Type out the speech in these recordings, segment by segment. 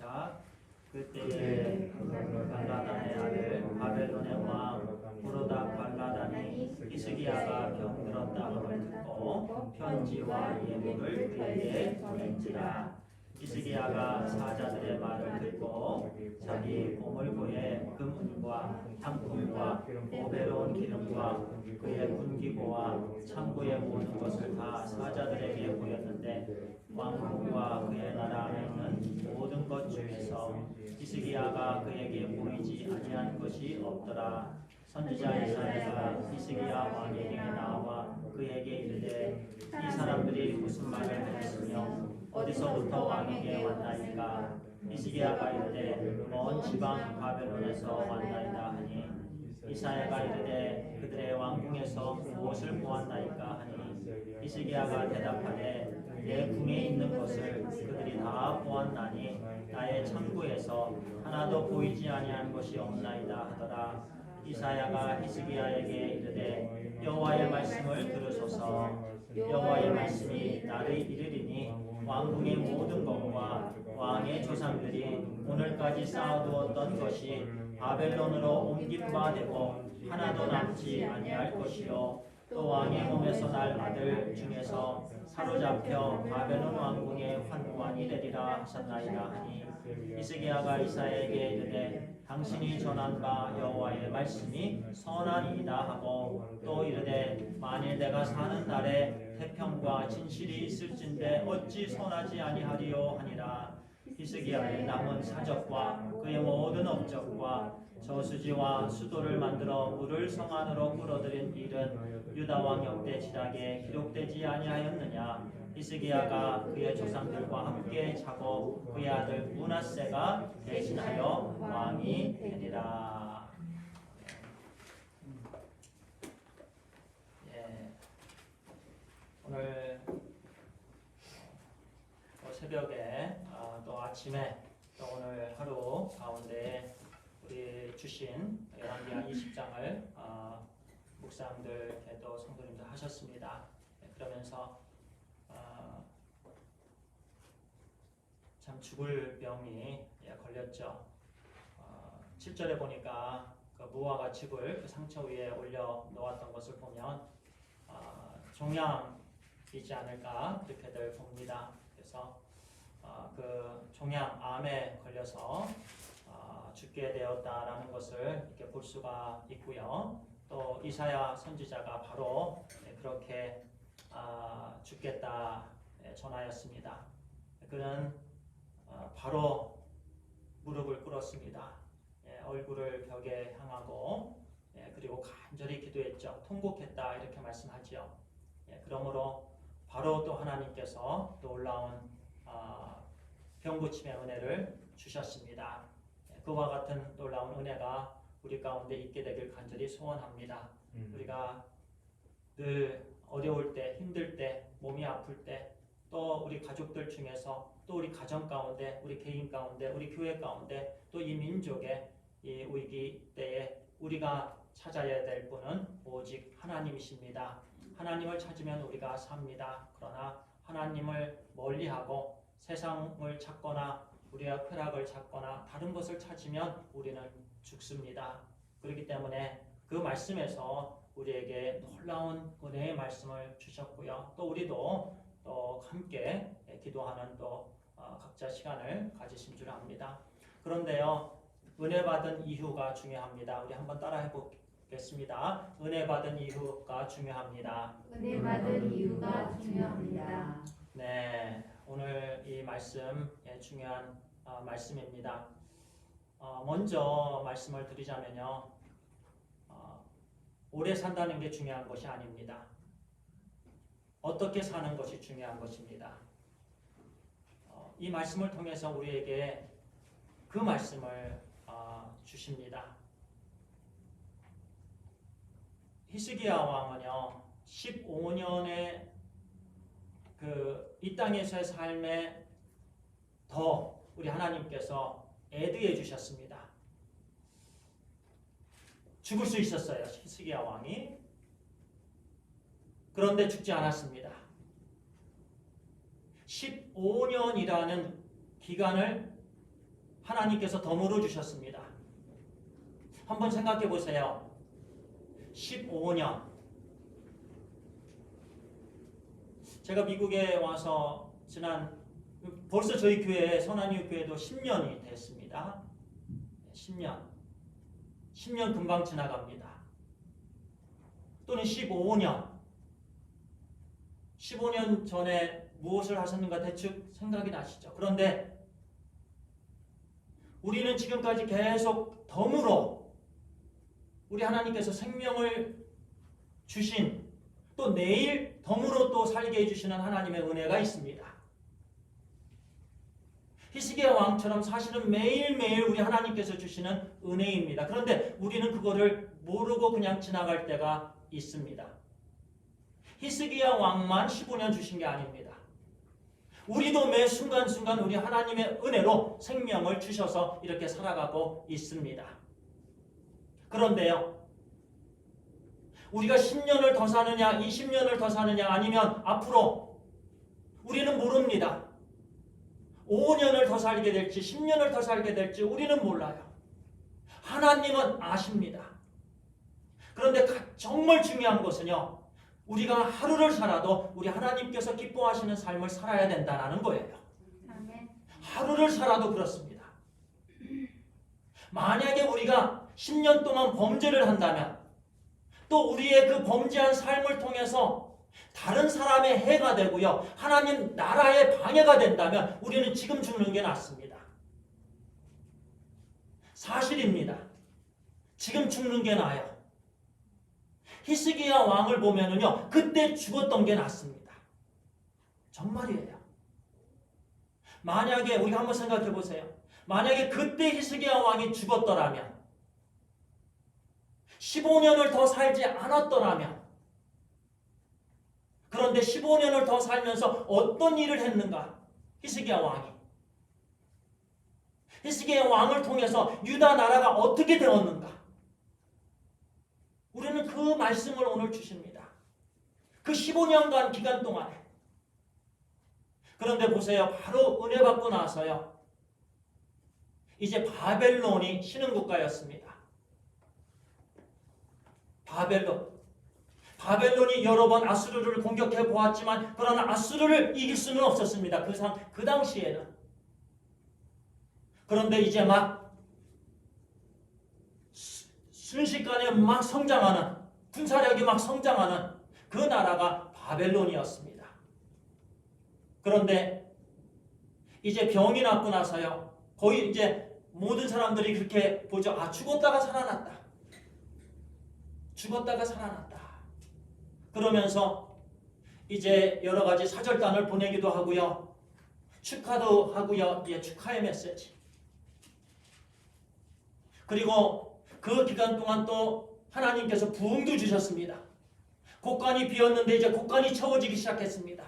시작. 그때에 발라단의 아들 바벨론의 왕 부르닥 발라단이 히스기야가 병들었다 함을 듣고 편지와 예물을 그에게 보낸지라. 히스기야가 사자들의 말을 듣고 자기 보물고에 금은과 향품과 보배로운 기름과 그의 군기고와 창고의 모든 것을 다 사자들에게 보였는데 왕궁과 그의 나라 안에 있는 모든 것 중에서 히스기야가 그에게 보이지 아니한 것이 없더라. 선지자 이사야가 히스기야 왕에게 나와 그에게 이르되 이 사람들이 무슨 말을 했으며 어디서부터 왕에게 왔나이까. 히스기야가 이르되 먼 지방 바벨론에서 왔나이다 하니 이사야가 이르되 그들의 왕궁에서 무엇을 보았나이까 하니 히스기야가 대답하되 내 궁에 있는 것을 그들이 다 보았나니 나의 창고에서 하나도 보이지 아니한 것이 없나이다 하더라. 이사야가 히스기야에게 이르되 여호와의 말씀을 들으소서. 여호와의 말씀이 나를 이르리니 왕궁의 모든 것과 왕의 조상들이 오늘까지 쌓아두었던 것이 바벨론으로 옮긴 바 되고 하나도 남지 아니할 것이요 또 왕의 몸에서 날 아들 중에서 사로잡혀 바벨론 왕궁의 환관이 되리라 하셨나이다 하니 히스기야가 이사야에게 이르되 당신이 전한 바 여호와의 말씀이 선하니이다 하고 또 이르되 만일 내가 사는 날에 태평과 진실이 있을진데 어찌 선하지 아니하리요 하니라. 히스기야의 남은 사적과 그의 모든 업적과 저수지와 수도를 만들어 물을 성 안으로 끌어들인 일은 유다 왕 역대 지략에 기록되지 아니하였느냐. 히스기야가 그의 조상들과 함께 자고 그의 아들 므낫세가 대신하여 왕이 되니라. 오늘 새벽에 또 아침에 또 오늘 하루 가운데 우리 주신 열왕기하 20장을 묵상들께도 성도님들 하셨습니다. 그러면서 참 죽을 병이 걸렸죠. 7절에 보니까 그 무화과 즙을 그 상처 위에 올려 놓았던 것을 보면 종양이지 않을까 그렇게들 봅니다. 그래서 그 종양 암에 걸려서 죽게 되었다라는 것을 이렇게 볼 수가 있고요. 또 이사야 선지자가 바로 그렇게 죽겠다 전하였습니다. 그는 바로 무릎을 꿇었습니다. 얼굴을 벽에 향하고 그리고 간절히 기도했죠. 통곡했다 이렇게 말씀하지요. 그러므로 바로 또 하나님께서 놀라운 병고침의 은혜를 주셨습니다. 그와 같은 놀라운 은혜가 우리 가운데 있게 되길 간절히 소원합니다. 우리가 늘 어려울 때, 힘들 때, 몸이 아플 때, 또 우리 가족들 중에서, 또 우리 가정 가운데, 우리 개인 가운데, 우리 교회 가운데, 또 이 민족의 이 위기 때에 우리가 찾아야 될 분은 오직 하나님이십니다. 하나님을 찾으면 우리가 삽니다. 그러나 하나님을 멀리하고 세상을 찾거나 우리가 쾌락을 찾거나 다른 것을 찾으면 우리는 죽습니다. 그렇기 때문에 그 말씀에서 우리에게 놀라운 은혜의 말씀을 주셨고요. 또 우리도 또 함께 기도하는 또 각자 시간을 가지신 줄 압니다. 그런데요, 은혜 받은 이유가 중요합니다. 우리 한번 따라해 보겠습니다. 은혜 받은 이유가 중요합니다. 은혜 받은 이유가 중요합니다. 네, 오늘 이 말씀 중요한 말씀입니다. 먼저 말씀을 드리자면요, 오래 산다는 게 중요한 것이 아닙니다. 어떻게 사는 것이 중요한 것입니다. 이 말씀을 통해서 우리에게 그 말씀을 주십니다. 히스기야 왕은요 15년의 이 땅에서의 삶에 더 우리 하나님께서 애드해 주셨습니다. 죽을 수 있었어요, 히스기야 왕이. 그런데 죽지 않았습니다. 15년이라는 기간을 하나님께서 덤으로 주셨습니다. 한번 생각해 보세요. 15년. 제가 미국에 와서 벌써 저희 교회 선한이유 교회도 10년이 됐습니다. 10년 금방 지나갑니다. 또는 15년 전에 무엇을 하셨는가 대충 생각이 나시죠? 그런데 우리는 지금까지 계속 덤으로 우리 하나님께서 생명을 주신, 또 내일 덤으로 또 살게 해주시는 하나님의 은혜가 있습니다. 히스기야 왕처럼 사실은 매일매일 우리 하나님께서 주시는 은혜입니다. 그런데 우리는 그거를 모르고 그냥 지나갈 때가 있습니다. 히스기야 왕만 15년 주신 게 아닙니다. 우리도 매 순간순간 우리 하나님의 은혜로 생명을 주셔서 이렇게 살아가고 있습니다. 그런데요, 우리가 10년을 더 사느냐 20년을 더 사느냐 아니면 앞으로 우리는 모릅니다. 5년을 더 살게 될지 10년을 더 살게 될지 우리는 몰라요. 하나님은 아십니다. 그런데 정말 중요한 것은요, 우리가 하루를 살아도 우리 하나님께서 기뻐하시는 삶을 살아야 된다는 거예요. 하루를 살아도 그렇습니다. 만약에 우리가 10년 동안 범죄를 한다면, 또 우리의 그 범죄한 삶을 통해서 다른 사람의 해가 되고요, 하나님 나라의 방해가 된다면 우리는 지금 죽는 게 낫습니다. 사실입니다. 지금 죽는 게 나아요. 히스기야 왕을 보면은요, 그때 죽었던 게 낫습니다. 정말이에요. 만약에 우리가 한번 생각해 보세요. 만약에 그때 히스기야 왕이 죽었더라면, 15년을 더 살지 않았더라면, 그런데 15년을 더 살면서 어떤 일을 했는가? 히스기야 왕이. 히스기야 왕을 통해서 유다 나라가 어떻게 되었는가? 우리는 그 말씀을 오늘 주십니다. 그 15년간 기간 동안에. 그런데 보세요. 바로 은혜 받고 나서요, 이제 바벨론이 신흥국가였습니다. 바벨론이 여러 번 아수르를 공격해 보았지만 그러나 아수르를 이길 수는 없었습니다. 그 당시에는. 그런데 이제 막 순식간에 막 성장하는, 군사력이 막 성장하는 그 나라가 바벨론이었습니다. 그런데 이제 병이 났고 나서요, 거의 이제 모든 사람들이 그렇게 보죠. 아, 죽었다가 살아났다. 그러면서 이제 여러 가지 사절단을 보내기도 하고요, 축하도 하고요, 축하의 메시지. 그리고 그 기간 동안 또 하나님께서 부흥도 주셨습니다. 곡간이 비었는데 이제 곡간이 채워지기 시작했습니다.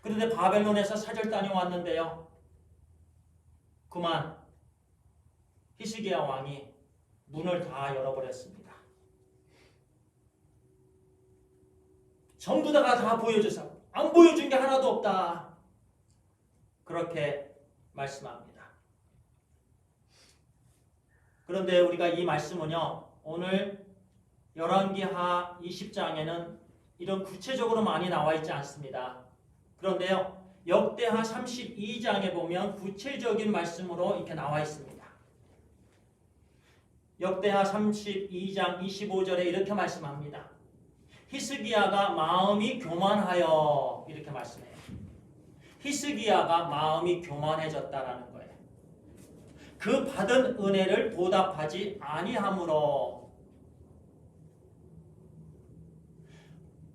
그런데 바벨론에서 사절단이 왔는데요, 그만 히스기야 왕이 문을 다 열어버렸습니다. 전부 다 보여줘서 안 보여준 게 하나도 없다. 그렇게 말씀합니다. 그런데 우리가 이 말씀은요, 오늘 열왕기하 20장에는 이런 구체적으로 많이 나와 있지 않습니다. 그런데요, 역대하 32장에 보면 구체적인 말씀으로 이렇게 나와 있습니다. 역대하 32장 25절에 이렇게 말씀합니다. 히스기야가 마음이 교만하여, 이렇게 말씀해요. 히스기야가 마음이 교만해졌다라는 거예요. 그 받은 은혜를 보답하지 아니하므로.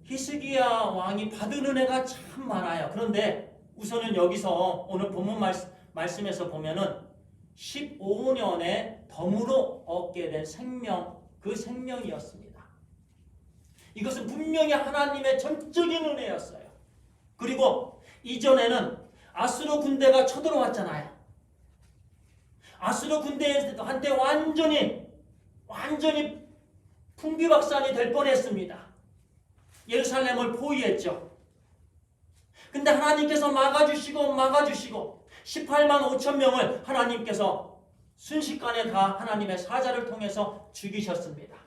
히스기야 왕이 받은 은혜가 참 많아요. 그런데 우선은 여기서 오늘 본문 말씀에서 보면은 15년에 덤으로 얻게 된 생명, 그 생명이었습니다. 이것은 분명히 하나님의 전적인 은혜였어요. 그리고 이전에는 아수르 군대가 쳐들어왔잖아요. 아수르 군대한테 완전히 풍비박산이 될 뻔했습니다. 예루살렘을 포위했죠. 근데 하나님께서 막아주시고 18만 5천 명을 하나님께서 순식간에 다 하나님의 사자를 통해서 죽이셨습니다.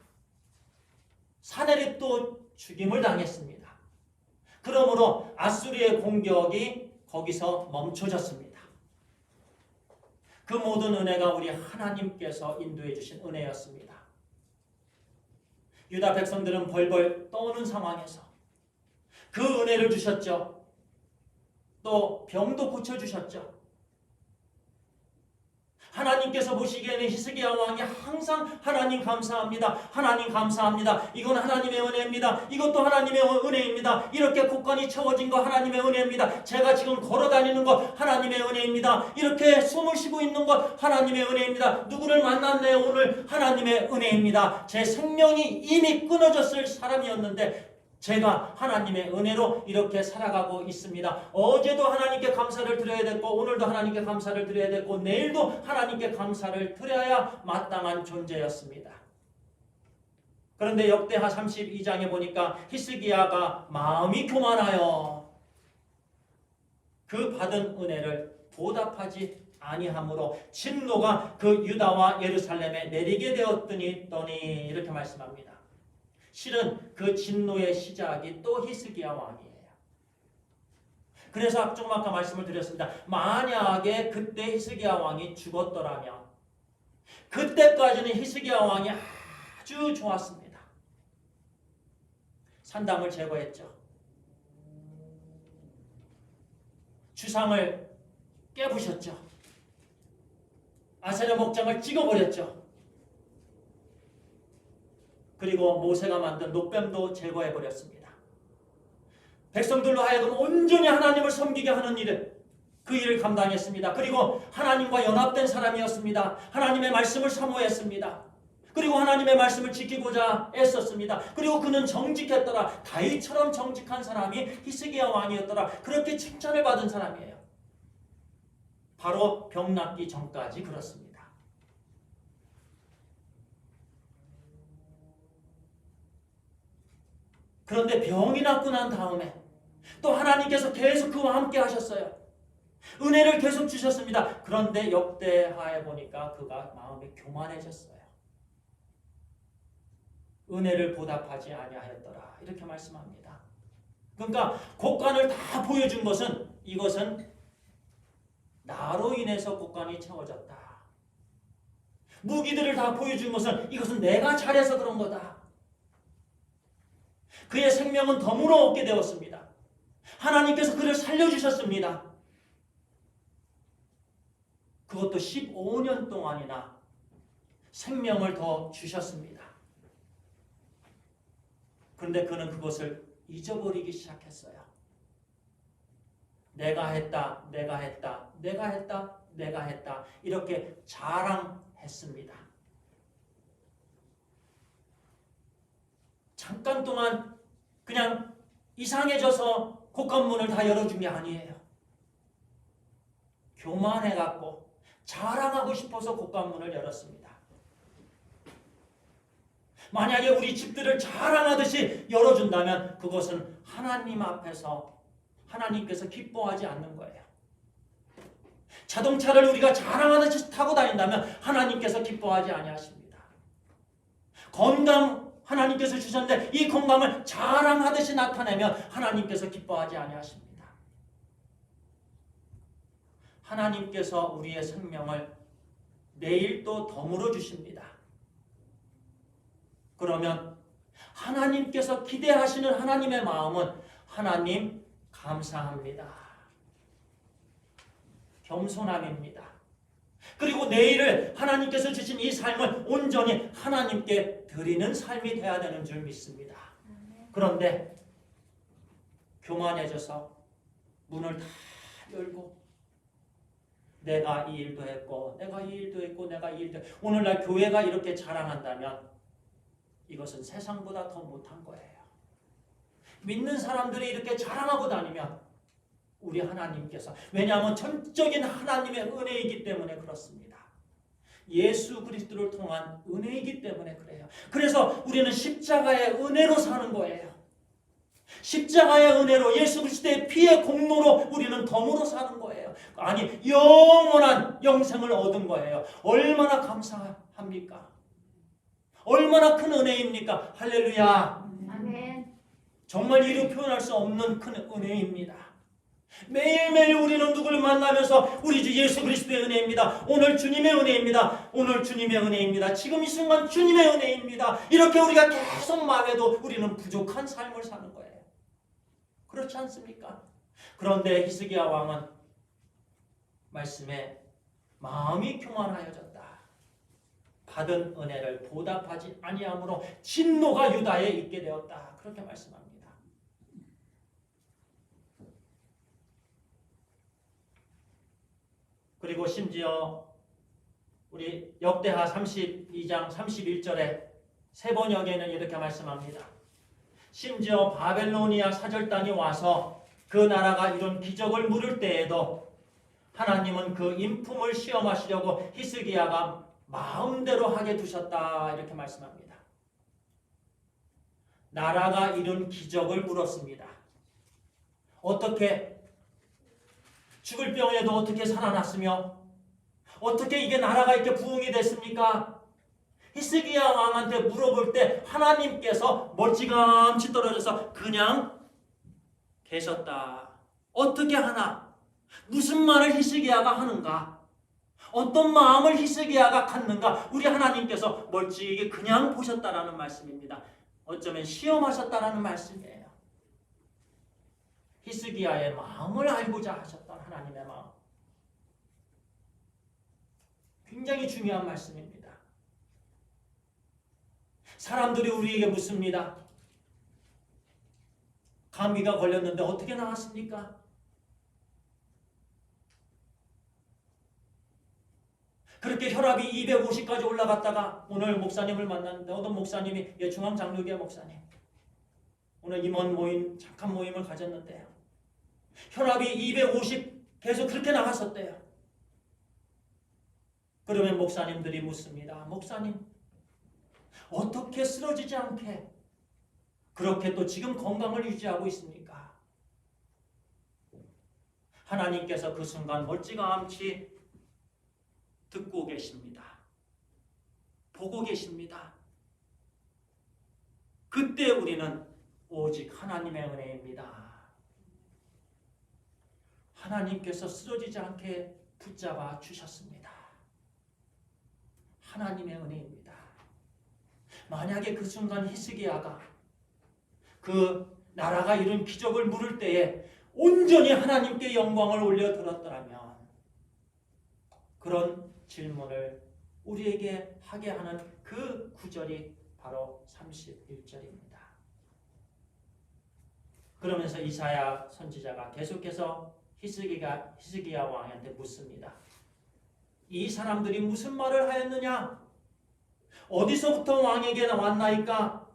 사내립도 죽임을 당했습니다. 그러므로 아수리의 공격이 거기서 멈춰졌습니다. 그 모든 은혜가 우리 하나님께서 인도해 주신 은혜였습니다. 유다 백성들은 벌벌 떠는 상황에서 그 은혜를 주셨죠. 또 병도 고쳐주셨죠. 하나님께서 보시기에는 히스기야 왕이 항상 하나님 감사합니다. 하나님 감사합니다. 이건 하나님의 은혜입니다. 이것도 하나님의 은혜입니다. 이렇게 곳간이 채워진 거 하나님의 은혜입니다. 제가 지금 걸어다니는 거 하나님의 은혜입니다. 이렇게 숨을 쉬고 있는 것 하나님의 은혜입니다. 누구를 만났네요 오늘 하나님의 은혜입니다. 제 생명이 이미 끊어졌을 사람이었는데 제가 하나님의 은혜로 이렇게 살아가고 있습니다. 어제도 하나님께 감사를 드려야 됐고 오늘도 하나님께 감사를 드려야 됐고 내일도 하나님께 감사를 드려야 마땅한 존재였습니다. 그런데 역대하 32장에 보니까 히스기야가 마음이 교만하여 그 받은 은혜를 보답하지 아니함으로 진노가 그 유다와 예루살렘에 내리게 되었더니 이렇게 말씀합니다. 실은 그 진노의 시작이 또 히스기야 왕이에요. 그래서 조금 아까 말씀을 드렸습니다. 만약에 그때 히스기야 왕이 죽었더라면 그때까지는 히스기야 왕이 아주 좋았습니다. 산당을 제거했죠. 주상을 깨부셨죠. 아세라 목장을 찍어버렸죠. 그리고 모세가 만든 놋뱀도 제거해버렸습니다. 백성들로 하여금 온전히 하나님을 섬기게 하는 일을 그 일을 감당했습니다. 그리고 하나님과 연합된 사람이었습니다. 하나님의 말씀을 사모했습니다. 그리고 하나님의 말씀을 지키고자 애썼습니다. 그리고 그는 정직했더라. 다윗처럼 정직한 사람이 히스기야 왕이었더라. 그렇게 칭찬을 받은 사람이에요. 바로 병 낫기 전까지 그렇습니다. 그런데 병이 낫고 난 다음에 또 하나님께서 계속 그와 함께 하셨어요. 은혜를 계속 주셨습니다. 그런데 역대하에 보니까 그가 마음이 교만해졌어요. 은혜를 보답하지 아니하였더라. 이렇게 말씀합니다. 그러니까 곳간을 다 보여준 것은 이것은 나로 인해서 곳간이 채워졌다. 무기들을 다 보여준 것은 이것은 내가 잘해서 그런 거다. 그의 생명은 덤으로 얻게 되었습니다. 하나님께서 그를 살려주셨습니다. 그것도 15년 동안이나 생명을 더 주셨습니다. 그런데 그는 그것을 잊어버리기 시작했어요. 내가 했다, 내가 했다, 내가 했다, 내가 했다 이렇게 자랑했습니다. 잠깐 동안 그냥 이상해져서 곳간문을 다 열어준 게 아니에요. 교만해갖고 자랑하고 싶어서 곳간문을 열었습니다. 만약에 우리 집들을 자랑하듯이 열어준다면 그것은 하나님 앞에서 하나님께서 기뻐하지 않는 거예요. 자동차를 우리가 자랑하듯이 타고 다닌다면 하나님께서 기뻐하지 아니하십니다. 건강 하나님께서 주셨는데 이 건강을 자랑하듯이 나타내면 하나님께서 기뻐하지 아니하십니다. 하나님께서 우리의 생명을 내일 또 덤으로 주십니다. 그러면 하나님께서 기대하시는 하나님의 마음은 하나님 감사합니다. 겸손함입니다. 그리고 내일을 하나님께서 주신 이 삶을 온전히 하나님께 드리는 삶이 되어야 되는 줄 믿습니다. 그런데 교만해져서 문을 다 열고 내가 이 일도 했고 내가 이 일도 했고 내가 이 일도 했고 오늘날 교회가 이렇게 자랑한다면 이것은 세상보다 더 못한 거예요. 믿는 사람들이 이렇게 자랑하고 다니면 우리 하나님께서 왜냐하면 전적인 하나님의 은혜이기 때문에 그렇습니다. 예수 그리스도를 통한 은혜이기 때문에 그래요. 그래서 우리는 십자가의 은혜로 사는 거예요. 십자가의 은혜로 예수 그리스도의 피의 공로로 우리는 덤으로 사는 거예요. 아니 영원한 영생을 얻은 거예요. 얼마나 감사합니까? 얼마나 큰 은혜입니까? 할렐루야. 아멘. 정말 이루 표현할 수 없는 큰 은혜입니다. 매일매일 우리는 누구를 만나면서 우리 주 예수 그리스도의 은혜입니다. 오늘 주님의 은혜입니다. 오늘 주님의 은혜입니다. 지금 이 순간 주님의 은혜입니다. 이렇게 우리가 계속 말해도 우리는 부족한 삶을 사는 거예요. 그렇지 않습니까? 그런데 히스기야 왕은 말씀에 마음이 교만하여졌다. 받은 은혜를 보답하지 아니함으로 진노가 유다에 있게 되었다. 그렇게 말씀합니다. 그리고 심지어 우리 역대하 32장 31절에 세 번역에는 이렇게 말씀합니다. 심지어 바벨로니아 사절단이 와서 그 나라가 이룬 기적을 물을 때에도 하나님은 그 인품을 시험하시려고 히스기야가 마음대로 하게 두셨다. 이렇게 말씀합니다. 나라가 이룬 기적을 물었습니다. 어떻게 죽을 병에도 어떻게 살아났으며 어떻게 이게 나라가 이렇게 부흥이 됐습니까? 히스기야 왕한테 물어볼 때 하나님께서 멀찌감치 떨어져서 그냥 계셨다. 어떻게 하나? 무슨 말을 히스기야가 하는가? 어떤 마음을 히스기야가 갖는가? 우리 하나님께서 멀찍이 그냥 보셨다라는 말씀입니다. 어쩌면 시험하셨다라는 말씀이에요. 히스기야의 마음을 알고자 하셨던 하나님의 마음. 굉장히 중요한 말씀입니다. 사람들이 우리에게 묻습니다. 감기가 걸렸는데 어떻게 나았습니까? 그렇게 혈압이 250까지 올라갔다가 오늘 목사님을 만났는데 어떤 목사님이 중앙장로교회 목사님 오늘 임원 모임 잠깐 모임을 가졌는데요. 혈압이 250 계속 그렇게 나갔었대요. 그러면 목사님들이 묻습니다. 목사님 어떻게 쓰러지지 않게 그렇게 또 지금 건강을 유지하고 있습니까? 하나님께서 그 순간 멀찌감치 듣고 계십니다. 보고 계십니다. 그때 우리는 오직 하나님의 은혜입니다. 하나님께서 쓰러지지 않게 붙잡아 주셨습니다. 하나님의 은혜입니다. 만약에 그 순간 히스기야가 그 나라가 이룬 기적을 물을 때에 온전히 하나님께 영광을 올려드렸더라면 그런 질문을 우리에게 하게 하는 그 구절이 바로 31절입니다. 그러면서 이사야 선지자가 계속해서 히스기야 왕한테 묻습니다. 이 사람들이 무슨 말을 하였느냐? 어디서부터 왕에게 왔나이까?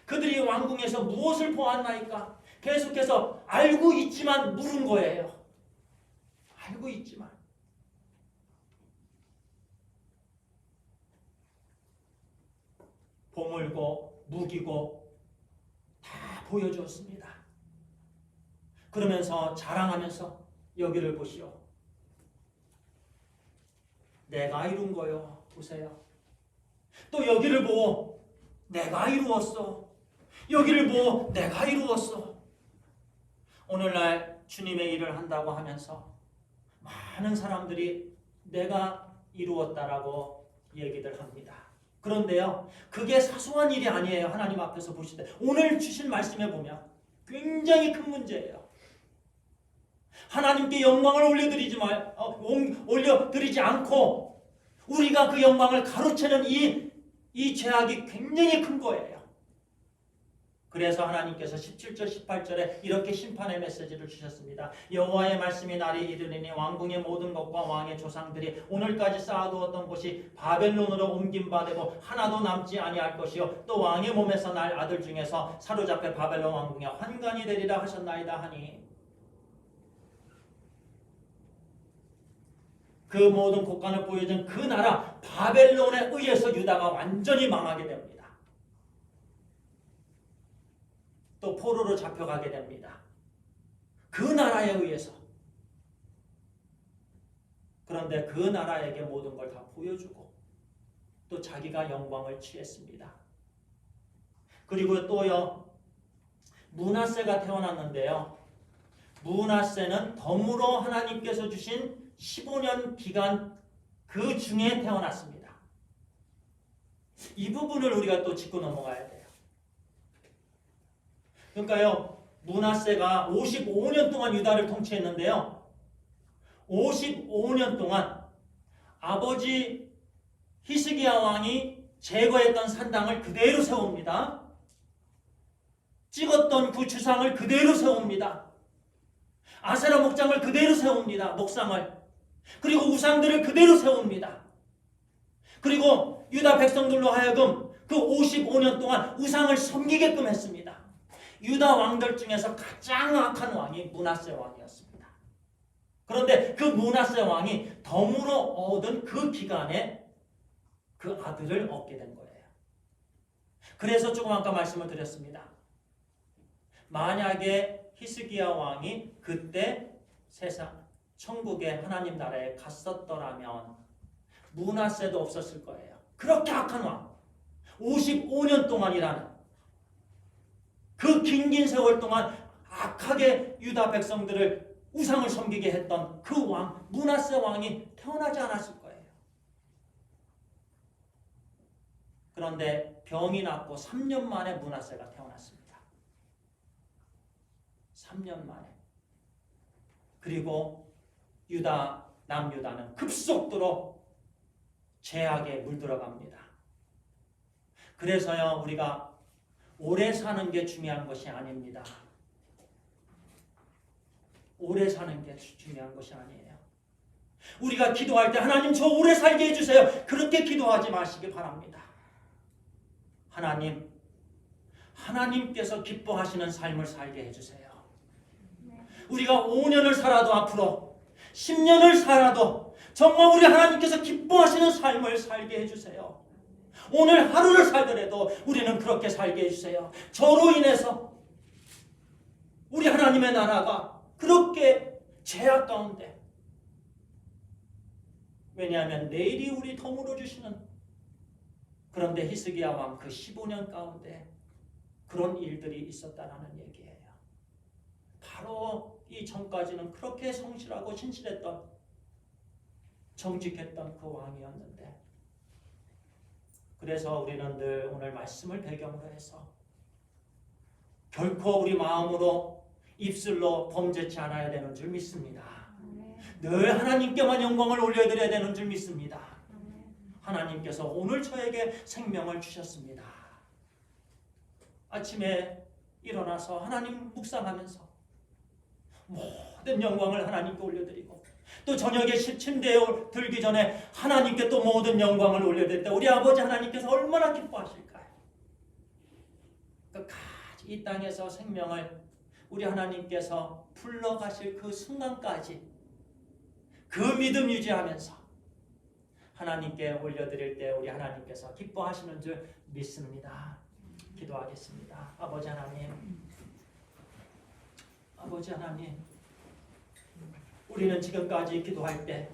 그들이 왕궁에서 무엇을 보았나이까? 계속해서 알고 있지만 물은 거예요. 알고 있지만. 보물고 무기고 다 보여주었습니다. 그러면서 자랑하면서 여기를 보시오. 내가 이룬 거요. 보세요. 또 여기를 보고 내가 이루었어. 여기를 보고 내가 이루었어. 오늘날 주님의 일을 한다고 하면서 많은 사람들이 내가 이루었다라고 얘기들 합니다. 그런데요, 그게 사소한 일이 아니에요. 하나님 앞에서 보실 때 오늘 주신 말씀에 보면 굉장히 큰 문제예요. 하나님께 영광을 올려드리지 않고 우리가 그 영광을 가로채는 이 죄악이 굉장히 큰 거예요. 그래서 하나님께서 17절 18절에 이렇게 심판의 메시지를 주셨습니다. 여호와의 말씀이 날이 이르리니 왕궁의 모든 것과 왕의 조상들이 오늘까지 쌓아두었던 곳이 바벨론으로 옮긴 바 되고 하나도 남지 아니할 것이요 또 왕의 몸에서 날 아들 중에서 사로잡혀 바벨론 왕궁에 환관이 되리라 하셨나이다 하니 그 모든 곳간을 보여준 그 나라 바벨론에 의해서 유다가 완전히 망하게 됩니다. 또 포로로 잡혀가게 됩니다. 그 나라에 의해서. 그런데 그 나라에게 모든 걸 다 보여주고 또 자기가 영광을 취했습니다. 그리고 또요, 므낫세가 태어났는데요. 므낫세는 덤으로 하나님께서 주신 15년 기간 그 중에 태어났습니다. 이 부분을 우리가 또 짚고 넘어가야 돼요. 그러니까요, 므낫세가 55년 동안 유다를 통치했는데요. 55년 동안 아버지 히스기야 왕이 제거했던 산당을 그대로 세웁니다. 찍었던 그 주상을 그대로 세웁니다. 아세라 목장을 그대로 세웁니다. 목상을. 그리고 우상들을 그대로 세웁니다. 그리고 유다 백성들로 하여금 그 55년 동안 우상을 섬기게끔 했습니다. 유다 왕들 중에서 가장 악한 왕이 므낫세 왕이었습니다. 그런데 그 므낫세 왕이 덤으로 얻은 그 기간에 그 아들을 얻게 된 거예요. 그래서 조금 아까 말씀을 드렸습니다. 만약에 히스기야 왕이 그때 세상 천국에 하나님 나라에 갔었더라면 므낫세도 없었을 거예요. 그렇게 악한 왕, 55년 동안이라는 그 긴 세월 동안 악하게 유다 백성들을 우상을 섬기게 했던 그 왕, 므낫세 왕이 태어나지 않았을 거예요. 그런데 병이 났고 3년 만에 므낫세가 태어났습니다. 3년 만에. 그리고 남유다는 급속도로 죄악에 물들어갑니다. 그래서요, 우리가 오래 사는 게 중요한 것이 아닙니다. 오래 사는 게 중요한 것이 아니에요. 우리가 기도할 때 하나님 저 오래 살게 해주세요. 그렇게 기도하지 마시기 바랍니다. 하나님께서 기뻐하시는 삶을 살게 해주세요. 우리가 5년을 살아도 앞으로 10년을 살아도 정말 우리 하나님께서 기뻐하시는 삶을 살게 해주세요. 오늘 하루를 살더라도 우리는 그렇게 살게 해주세요. 저로 인해서 우리 하나님의 나라가 그렇게 죄악 가운데, 왜냐하면 내일이 우리 덤으로 주시는, 그런데 히스기야 왕 그 15년 가운데 그런 일들이 있었다는 얘기예요. 바로 이 전까지는 그렇게 성실하고 신실했던, 정직했던 그 왕이었는데, 그래서 우리는 늘 오늘 말씀을 배경으로 해서 결코 우리 마음으로 입술로 범죄치 않아야 되는 줄 믿습니다. 늘 하나님께만 영광을 올려드려야 되는 줄 믿습니다. 하나님께서 오늘 저에게 생명을 주셨습니다. 아침에 일어나서 하나님 묵상하면서 모든 영광을 하나님께 올려드리고, 또 저녁에 침대에 들기 전에 하나님께 또 모든 영광을 올려드릴 때 우리 아버지 하나님께서 얼마나 기뻐하실까요? 끝까지 이 땅에서 생명을 우리 하나님께서 불러가실 그 순간까지 그 믿음 유지하면서 하나님께 올려드릴 때 우리 하나님께서 기뻐하시는 줄 믿습니다. 기도하겠습니다. 아버지 하나님, 우리는 지금까지 기도할 때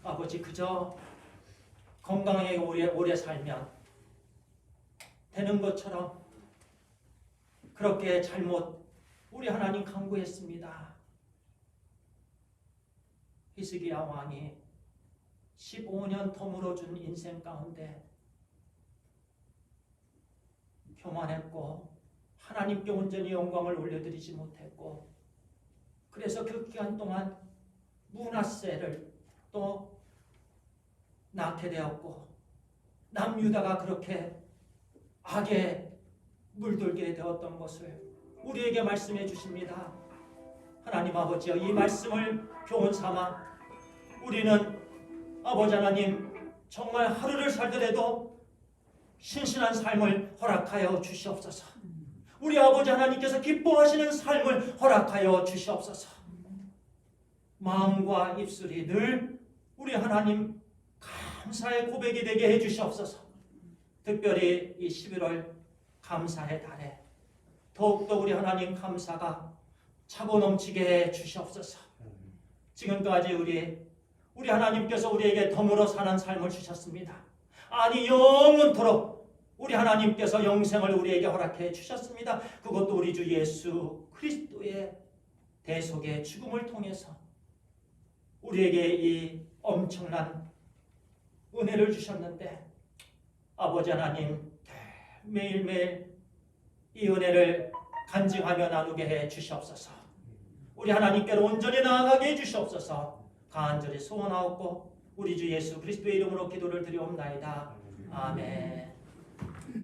아버지 그저 건강하게 오래 살면 되는 것처럼 그렇게 잘못 우리 하나님 강구했습니다. 히스기야 왕이 15년 덤으로 준 인생 가운데 교만했고 하나님께 온전히 영광을 올려드리지 못했고, 그래서 그 기간 동안 므낫세를 또 낳게 되었고, 남유다가 그렇게 악에 물들게 되었던 것을 우리에게 말씀해 주십니다. 하나님 아버지여, 이 말씀을 교훈 삼아 우리는 아버지 하나님 정말 하루를 살더라도 신실한 삶을 허락하여 주시옵소서. 우리 아버지 하나님께서 기뻐하시는 삶을 허락하여 주시옵소서. 마음과 입술이 늘 우리 하나님 감사의 고백이 되게 해 주시옵소서. 특별히 이 11월 감사의 달에 더욱더 우리 하나님 감사가 차고 넘치게 해 주시옵소서. 지금까지 우리 하나님께서 우리에게 덤으로 사는 삶을 주셨습니다. 아니 영원토록 우리 하나님께서 영생을 우리에게 허락해 주셨습니다. 그것도 우리 주 예수 그리스도의 대속의 죽음을 통해서 우리에게 이 엄청난 은혜를 주셨는데 아버지 하나님 매일매일 이 은혜를 간증하며 나누게 해 주시옵소서. 우리 하나님께로 온전히 나아가게 해 주시옵소서. 간절히 소원하옵고 우리 주 예수 그리스도의 이름으로 기도를 드리옵나이다. 아멘.